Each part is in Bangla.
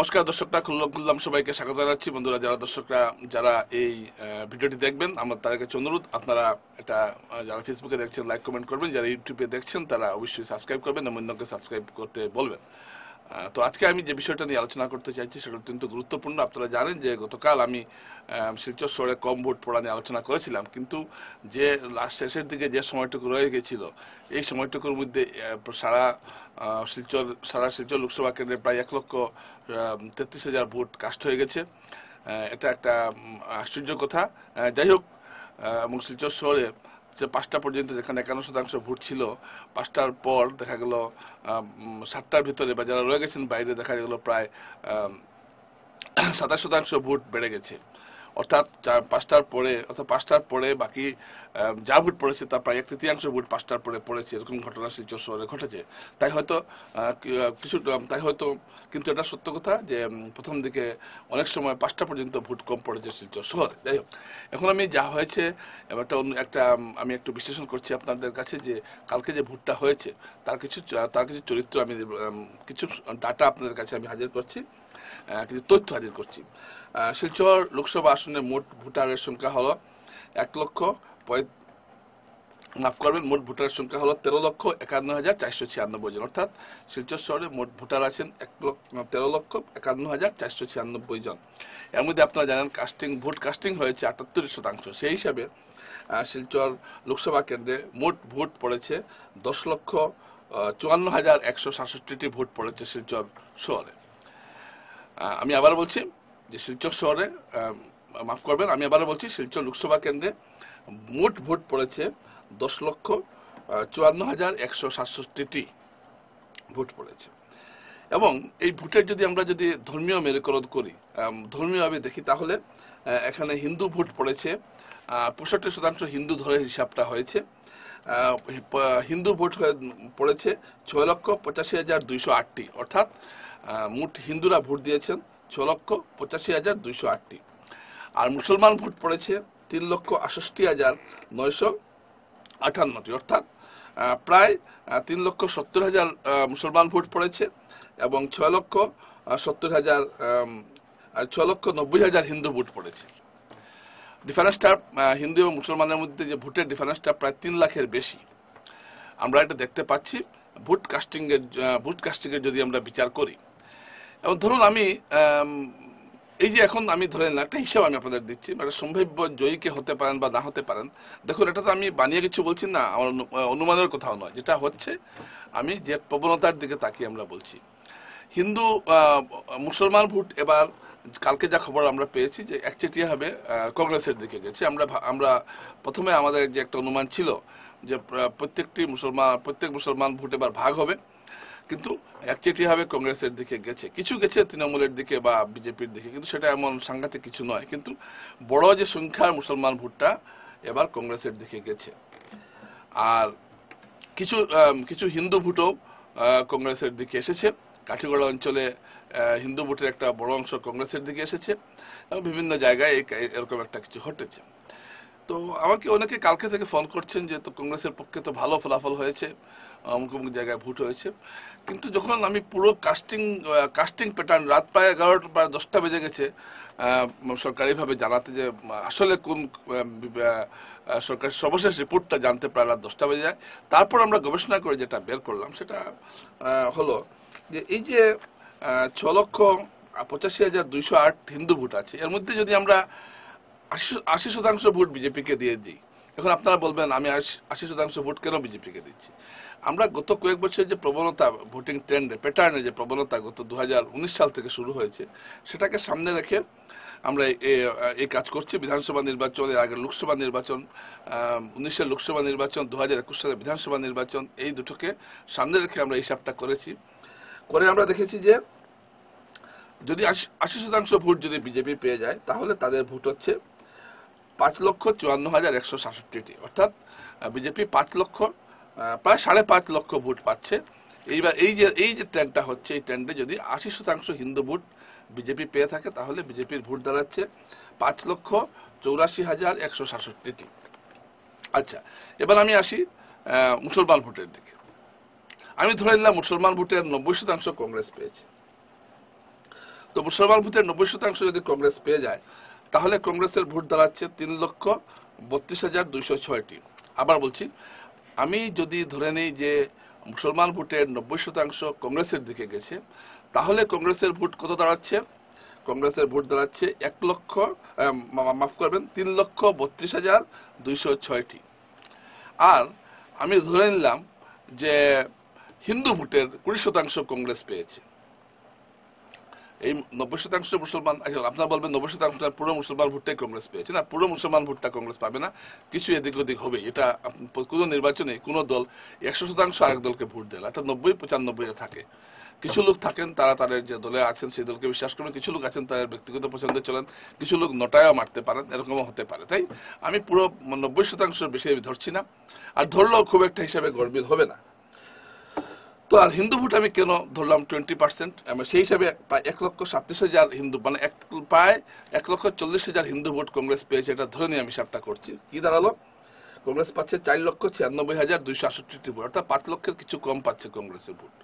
নমস্কার দর্শকরা, খুললাম সবাইকে স্বাগত জানাচ্ছি। বন্ধুরা, দর্শকরা যারা এই ভিডিওটি দেখবেন, আমার তার কাছে অনুরোধ, আপনারা এটা যারা ফেসবুকে দেখছেন লাইক কমেন্ট করবেন, যারা ইউটিউবে দেখছেন তারা অবশ্যই সাবস্ক্রাইব করবেন এবং অন্যকে সাবস্ক্রাইব করতে বলবেন। তো আজকে আমি যে বিষয়টা নিয়ে আলোচনা করতে চাইছি সেটা অত্যন্ত গুরুত্বপূর্ণ। আপনারা জানেন যে গতকাল আমি শিলচর শহরে কম ভোট পড়া নিয়ে আলোচনা করেছিলাম, কিন্তু যে লাস্ট শেষের দিকে যে সময়টুকু রয়ে গেছিল, এই সময়টুকুর মধ্যে সারা শিলচর লোকসভা কেন্দ্রে প্রায় 1,33,000 ভোট কাস্ট হয়ে গেছে। এটা একটা আশ্চর্য কথা। যাই হোক, এবং শিলচর শহরে যে 5টা পর্যন্ত যেখানে 51% ভোট ছিল, 5টার পর দেখা গেল 7টার ভিতরে বা যারা রয়ে গেছেন বাইরে দেখা গেল প্রায় 27% ভোট বেড়ে গেছে। অর্থাৎ 5টার পরে বাকি যা ভোট পড়েছে তার প্রায় 1/3 ভোট 5টার পরে পড়েছে। এরকম ঘটনা শিলচর শহরে ঘটেছে। তাই হয়তো কিন্তু এটা সত্য কথা যে প্রথম দিকে অনেক সময় 5টা পর্যন্ত ভোট কম পড়েছে শিলচর শহরে। যাই হোক, এখন আমি যা হয়েছে আমি একটু বিশ্লেষণ করছি আপনাদের কাছে যে কালকে যে ভোটটা হয়েছে তার কিছু চরিত্র আমি কিছু ডাটা আপনাদের কাছে আমি হাজির করছি, কিছু তথ্য হাজির করছি। শিলচর লোকসভা আসনে মোট ভোটারের সংখ্যা হলো 13,51,496 জন। অর্থাৎ শিলচর শহরে মোট ভোটার আছেন 13,51,496 জন। এর মধ্যে আপনারা জানেন ভোট কাস্টিং হয়েছে 78%। সেই হিসাবে শিলচর লোকসভা কেন্দ্রে মোট ভোট পড়েছে 10,54,167টি ভোট পড়েছে শিলচর শহরে। আমি আবার বলছি যে শিলচর শহরে আমি আবার বলছি শিলচর লোকসভা কেন্দ্রে মোট ভোট পড়েছে 10,54,167টি ভোট পড়েছে। এবং এই ভোটের আমরা যদি ধর্মীয় মেরুকরণ করি, ধর্মীয়ভাবে দেখি, তাহলে এখানে হিন্দু ভোট পড়েছে 65% হিন্দু ধরে হিসাবটা হয়েছে। হিন্দু ভোট পড়েছে 6,85,208টি। অর্থাৎ মোট হিন্দুরা ভোট দিয়েছেন 6,85,208টি। আর মুসলমান ভোট পড়েছে 3,68,958টি। অর্থাৎ প্রায় 3,70,000 মুসলমান ভোট পড়েছে এবং 6,90,000 হিন্দু ভোট পড়েছে। ডিফারেন্সটা হিন্দু এবং মুসলমানের মধ্যে যে ভোটের ডিফারেন্সটা প্রায় 3 লাখের বেশি আমরা এটা দেখতে পাচ্ছি ভোট কাস্টিংয়ের যদি আমরা বিচার করি। এবং ধরুন আমি এখন আমি ধরে নিলাম একটা হিসাব আমি আপনাদের দিচ্ছি, একটা সম্ভাব্য জয়ীকে হতে পারেন বা না হতে পারেন। দেখুন, এটা তো আমি বানিয়ে কিছু বলছি না, আমার অনুমানের কোথাও নয়। যেটা হচ্ছে আমি যে প্রবণতার দিকে তাকিয়ে আমরা বলছি। মুসলমান ভোট এবার কালকে যা খবর আমরা পেয়েছি যে একচেটিয়া হবে কংগ্রেসের দিকে গেছে। আমরা প্রথমে আমাদের যে একটা অনুমান ছিল যে প্রত্যেক মুসলমান ভোট এবার ভাগ হবে, কিন্তু একচেটিয়াভাবে কংগ্রেসের দিকে গেছে। কিছু গেছে তৃণমূলের দিকে বা বিজেপির দিকে, কিন্তু সেটা এমন সাংঘাতিক কিছু নয়। কিন্তু বড় যে সংখ্যার মুসলমান ভোটটা এবার কংগ্রেসের দিকে গেছে। আর কিছু হিন্দু ভোটও কংগ্রেসের দিকে এসেছে। কাঠিগড়া অঞ্চলে হিন্দু ভোটের একটা বড় অংশ কংগ্রেসের দিকে এসেছে এবং বিভিন্ন জায়গায় এরকম একটা কিছু ঘটেছে। তো আমাকে অনেকে কালকে থেকে ফোন করছেন যে তো কংগ্রেসের পক্ষে তো ভালো ফলাফল হয়েছে, অমুক অমুক জায়গায় ভোট হয়েছে। কিন্তু যখন আমি পুরো কাস্টিং প্যাটার্ন, রাত প্রায় 11টা প্রায় 10টা বেজে গেছে সরকারিভাবে জানাতে, যে আসলে কোন সরকারের সর্বশেষ রিপোর্টটা জানতে প্রায় রাত 10টা বেজে যায়। তারপর আমরা গবেষণা করে যেটা বের করলাম সেটা হলো যে এই যে 6,85,208 হিন্দু ভোট আছে, এর মধ্যে যদি আমরা 80% ভোট বিজেপিকে দিয়ে দিই। এখন আপনারা বলবেন আমি 80% ভোট কেন বিজেপিকে দিচ্ছি। আমরা গত কয়েক বছর যে প্রবণতা, ভোটিং প্যাটার্নের যে প্রবণতা গত 2019 সাল থেকে শুরু হয়েছে, সেটাকে সামনে রেখে আমরা এই কাজ করছি। বিধানসভা নির্বাচন, এর আগের লোকসভা নির্বাচন, 19-এর লোকসভা নির্বাচন, 2021 সালের বিধানসভা নির্বাচন, এই দুটোকে সামনে রেখে আমরা হিসাবটা করে আমরা দেখেছি যে যদি 80% ভোট যদি বিজেপি পেয়ে যায়, তাহলে তাদের ভোট হচ্ছে 5,54,167টি। অর্থাৎ বিজেপি প্রায় 5.5 লক্ষ ভোট পাচ্ছে। এইবার এই যে ট্রেন্ডটা হচ্ছে, এই ট্রেন্ডে যদি 80% হিন্দু ভোট বিজেপি পেয়ে থাকে, তাহলে বিজেপির ভোট দাঁড়াচ্ছে 5,84,167টি। আচ্ছা, এবার আমি আসি মুসলমান ভোটের দিকে। আমি ধরে নিলাম মুসলমান ভোটের 90% কংগ্রেস পেয়েছে। তো মুসলমান ভোটের 90% যদি কংগ্রেস পেয়ে যায় তাহলে কংগ্রেসের ভোট দাঁড়াচ্ছে 3,32,206টি। আবার বলছি, আমি যদি ধরে নিই যে মুসলমান ভোটের 90% কংগ্রেসের দিকে গেছে, তাহলে কংগ্রেসের ভোট কত দাঁড়াচ্ছে? কংগ্রেসের ভোট দাঁড়াচ্ছে 1 লক্ষ, মাফ করবেন, 3,32,206টি। আর আমি ধরে নিলাম যে হিন্দু ভোটের 20% কংগ্রেস পেয়েছে। এই 90% মুসলমান, আপনারা বলবেন 90% পুরো মুসলমান ভোটটাই কংগ্রেস পেয়েছে। না, পুরো মুসলমান ভোটটা কংগ্রেস পাবে না, কিছু এদিক ওদিক হবে। এটা কোনো নির্বাচনে কোনো দল 100% আরেক দলকে ভোট দেয় না, এটা 90-95 থাকে। কিছু লোক থাকেন তারা তাদের যে দলে আছেন সেই দলকে বিশ্বাস করেন, কিছু লোক আছেন তাদের ব্যক্তিগত পছন্দে চলেন, কিছু লোক নটায়ও মারতে পারেন, এরকমও হতে পারে। তাই আমি পুরো 90% বেশি আমি ধরছি না, আর ধরলেও খুব একটা হিসাবে গরমিল হবে না। তো আর হিন্দু ভোট আমি কেন ধরলাম 20%? সেই হিসাবে প্রায় 1,37,000 হিন্দু, মানে প্রায় 1,40,000 হিন্দু ভোট কংগ্রেস পেয়েছে, এটা ধরে নিয়ে আমি হিসাবটা করছি। কি দাঁড়ালো? কংগ্রেস পাচ্ছে 4,96,268টি ভোট, অর্থাৎ 5 লক্ষের কিছু কম পাচ্ছে কংগ্রেসের ভোট।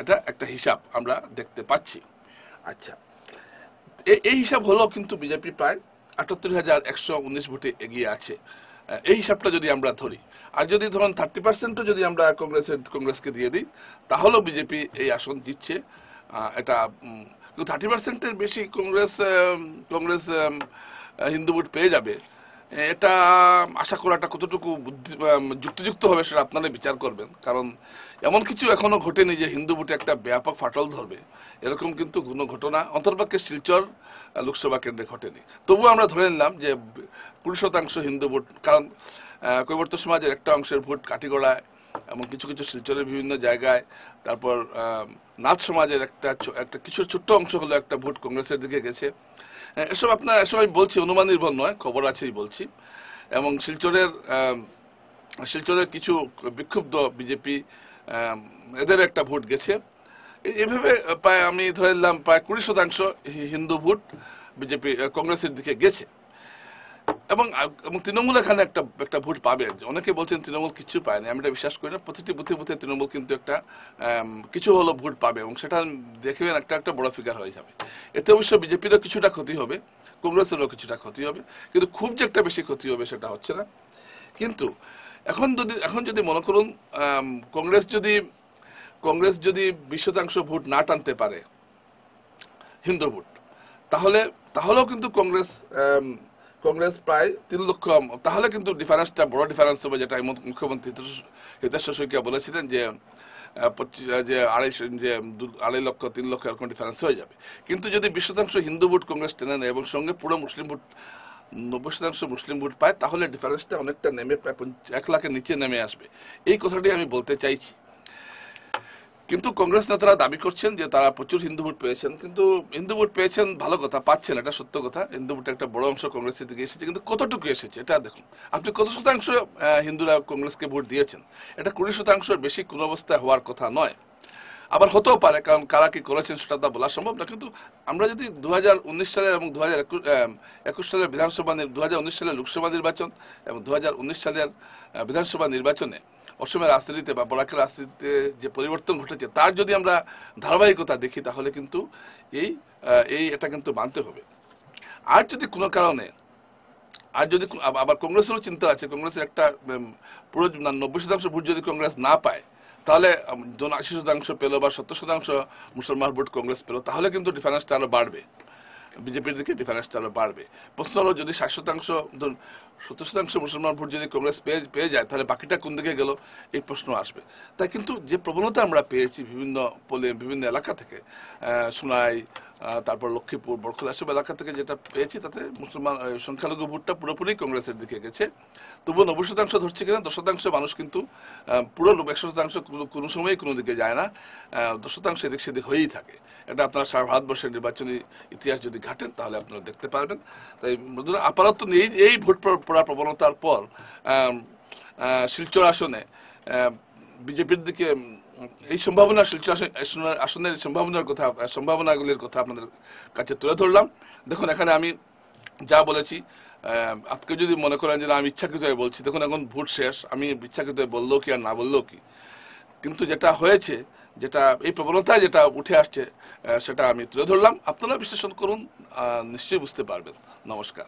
এটা একটা হিসাব আমরা দেখতে পাচ্ছি। আচ্ছা, এই হিসাব হলো, কিন্তু বিজেপি প্রায় 78,119 ভোটে এগিয়ে আছে। এই হিসাবটা যদি আমরা ধরি, আর যদি ধরুন 30%ও যদি আমরা কংগ্রেসকে দিয়ে দিই, তাহলেও বিজেপি এই আসন জিতছে। এটা 30%-এর বেশি কংগ্রেস হিন্দু ভোট পেয়ে যাবে, এটা আশা করাটা কতটুকু যুক্তিযুক্ত হবে সেটা আপনারা বিচার করবেন। কারণ এমন কিছু এখনো ঘটেনি যে হিন্দু ভোটে একটা ব্যাপক ফাটল ধরবে, এরকম কিন্তু কোনো ঘটনা অন্তর্পক্ষে শিলচর লোকসভা কেন্দ্রে ঘটেনি। তবুও আমরা ধরে নিলাম যে 20% হিন্দু ভোট, কারণ কৈবর্ত সমাজের একটা অংশের ভোট কাটিগড়ায় এবং কিছু কিছু শিলচরের বিভিন্ন জায়গায়, তারপর নাথ সমাজের একটা কিছু ছোট্ট অংশ হলো একটা ভোট কংগ্রেসের দিকে গেছে। এসব এসব আমি বলছি, অনুমান নির্ভর নয়, খবর আছেই বলছি। এবং শিলচরের কিছু বিক্ষুব্ধ বিজেপি, এদের একটা ভোট গেছে। এইভাবে প্রায় আমি ধরে নিলাম প্রায় 20% হিন্দু ভোট বিজেপি কংগ্রেসের দিকে গেছে। এবং তৃণমূল এখানে একটা ভোট পাবে। অনেকে বলছেন তৃণমূল কিছু পায়নি, আমি এটা বিশ্বাস করি না। প্রতিটি বুথে বুথে তৃণমূল কিন্তু একটা কিছু হলো ভোট পাবে, এবং সেটা দেখবেন একটা বড় ফিগার হয়ে যাবে। এতে অবশ্য বিজেপিরও কিছুটা ক্ষতি হবে, কংগ্রেসেরও কিছুটা ক্ষতি হবে, কিন্তু খুব যে একটা বেশি ক্ষতি হবে সেটা হচ্ছে না। কিন্তু এখন যদি মনে করুন কংগ্রেস যদি 20% ভোট না টানতে পারে হিন্দু ভোট, তাহলেও কিন্তু কংগ্রেস প্রায় 3 লক্ষ, তাহলে কিন্তু ডিফারেন্সটা বড় ডিফারেন্স হবে, যেটা মুখ্যমন্ত্রী হিতেশ শইকীয়া বলেছিলেন যে 2.5 লক্ষ 3 লক্ষ এরকম ডিফারেন্স হয়ে যাবে। কিন্তু যদি 20% হিন্দু ভোট কংগ্রেস টেনে নেয় এবং সঙ্গে পুরো মুসলিম ভোট 90% মুসলিম ভোট পায়, তাহলে ডিফারেন্সটা অনেকটা নেমে প্রায় 1 লাখের নিচে নেমে আসবে। এই কথাটি আমি বলতে চাইছি। কিন্তু কংগ্রেস নেতারা দাবি করছেন যে তারা প্রচুর হিন্দু ভোট পেয়েছেন, কিন্তু হিন্দু ভোট পেয়েছেন ভালো কথা, পাচ্ছেন এটা সত্য কথা। হিন্দু ভোটের একটা বড় অংশ কংগ্রেসের দিকে এসেছে, কিন্তু কতটুকু এসেছে এটা দেখুন। আপনি কত শতাংশ হিন্দুরা কংগ্রেসকে ভোট দিয়েছেন? এটা 20%-এর বেশি কোন অবস্থায় হওয়ার কথা নয়। আবার হতেও পারে, কারণ কারা কি করেছেন সেটা তা বলা সম্ভব না। কিন্তু আমরা যদি 2019 সালের এবং 2021 সালের 2019 সালের লোকসভা নির্বাচন এবং 2019 সালের বিধানসভা নির্বাচনে অসমের রাজনীতিতে বা বরাকের রাজনীতিতে যে পরিবর্তন ঘটেছে তার যদি আমরা ধারাবাহিকতা দেখি, তাহলে কিন্তু এটা কিন্তু মানতে হবে। আর যদি কোনো কারণে আবার কংগ্রেসেরও চিন্তা আছে, কংগ্রেসের একটা পুরো 90% ভোট যদি কংগ্রেস না পায়, তাহলে 80% পেল বা 70% মুসলমান ভোট কংগ্রেস পেল, তাহলে কিন্তু ডিফারেন্সটা আরো বাড়বে, বিজেপির দিকে ডিফারেন্সটা আরো বাড়বে। প্রশ্ন হলো, যদি 70% মুসলমান ভোট যদি কংগ্রেস পেয়ে যায়, তাহলে বাকিটা কোন দিকে গেল, এই প্রশ্ন আসবে। তাই কিন্তু যে প্রবণতা আমরা পেয়েছি বিভিন্ন এলাকা থেকে, সোনাই, তারপর লক্ষ্মীপুর, বরখলা, সব এলাকা থেকে যেটা পেয়েছি, তাতে মুসলমান সংখ্যালঘু ভোটটা পুরোপুরি কংগ্রেসের দিকে গেছে। তবুও 90% ধরছে কিনা, 10% মানুষ কিন্তু পুরো 100% কোনো সময়ই কোনো দিকে যায় না, 10% এদিক সেদিক হয়েই থাকে। এটা আপনারা সারা ভারতবর্ষের নির্বাচনী ইতিহাস যদি ঘাটেন তাহলে আপনারা দেখতে পারবেন। তাই আপাতত এই ভোট পড়া প্রবণতার পর শিলচর আসনে বিজেপির দিকে এই আসনের সম্ভাবনাগুলির কথা আপনাদের কাছে তুলে ধরলাম। দেখুন, এখানে আমি যা বলেছি, আপনি যদি মনে করেন যে আমি ইচ্ছাকৃতভাবে বলছি, দেখুন এখন ভোট শেষ, আমি ইচ্ছাকৃতভাবে বললেও কি আর না বললেও কি, কিন্তু যেটা হয়েছে যেটা এই প্রবণতায় যেটা উঠে আসছে সেটা আমি তুলে ধরলাম। আপনারা বিশ্লেষণ করুন, নিশ্চয়ই বুঝতে পারবেন। নমস্কার।